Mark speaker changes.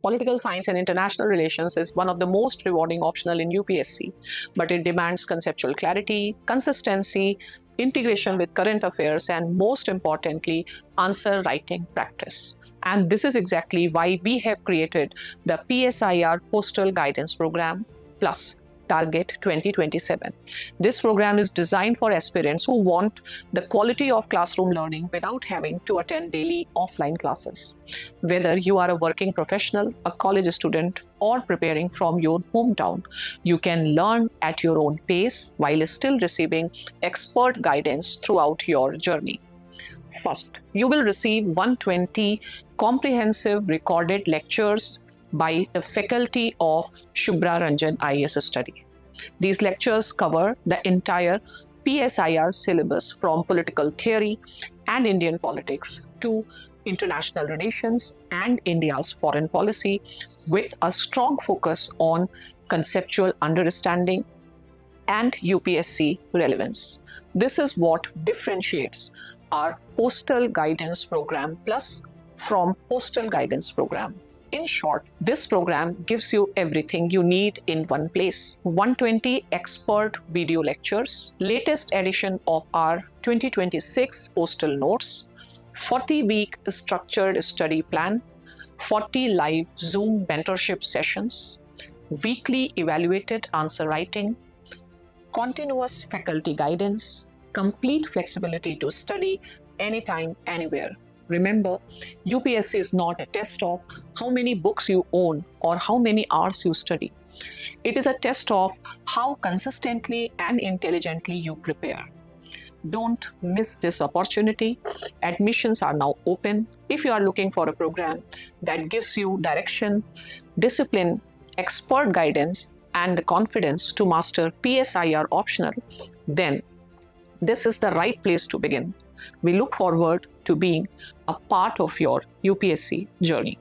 Speaker 1: Political science and international relations is one of the most rewarding optional in UPSC, but it demands conceptual clarity, consistency, integration with current affairs, and most importantly, answer writing practice. And this is exactly why we have created the PSIR Postal Guidance Program Plus Target 2027. This program is designed for aspirants who want the quality of classroom learning without having to attend daily offline classes. Whether you are a working professional, a college student, or preparing from your hometown, you can learn at your own pace while still receiving expert guidance throughout your journey. First, you will receive 120 comprehensive recorded lectures by the faculty of Shubhra Ranjan IAS study. These lectures cover the entire PSIR syllabus from political theory and Indian politics to international relations and India's foreign policy, with a strong focus on conceptual understanding and UPSC relevance. This is what differentiates our Postal Guidance Program Plus from Postal Guidance Program. In short, this program gives you everything you need in one place. 120 expert video lectures, latest edition of our 2026 postal notes, 40-week structured study plan, 40 live Zoom mentorship sessions, weekly evaluated answer writing, continuous faculty guidance, complete flexibility to study anytime, anywhere. Remember, UPSC is not a test of how many books you own or how many hours you study. It is a test of how consistently and intelligently you prepare. Don't miss this opportunity. Admissions are now open. If you are looking for a program that gives you direction, discipline, expert guidance, and the confidence to master PSIR Optional, then this is the right place to begin. We look forward to being a part of your UPSC journey.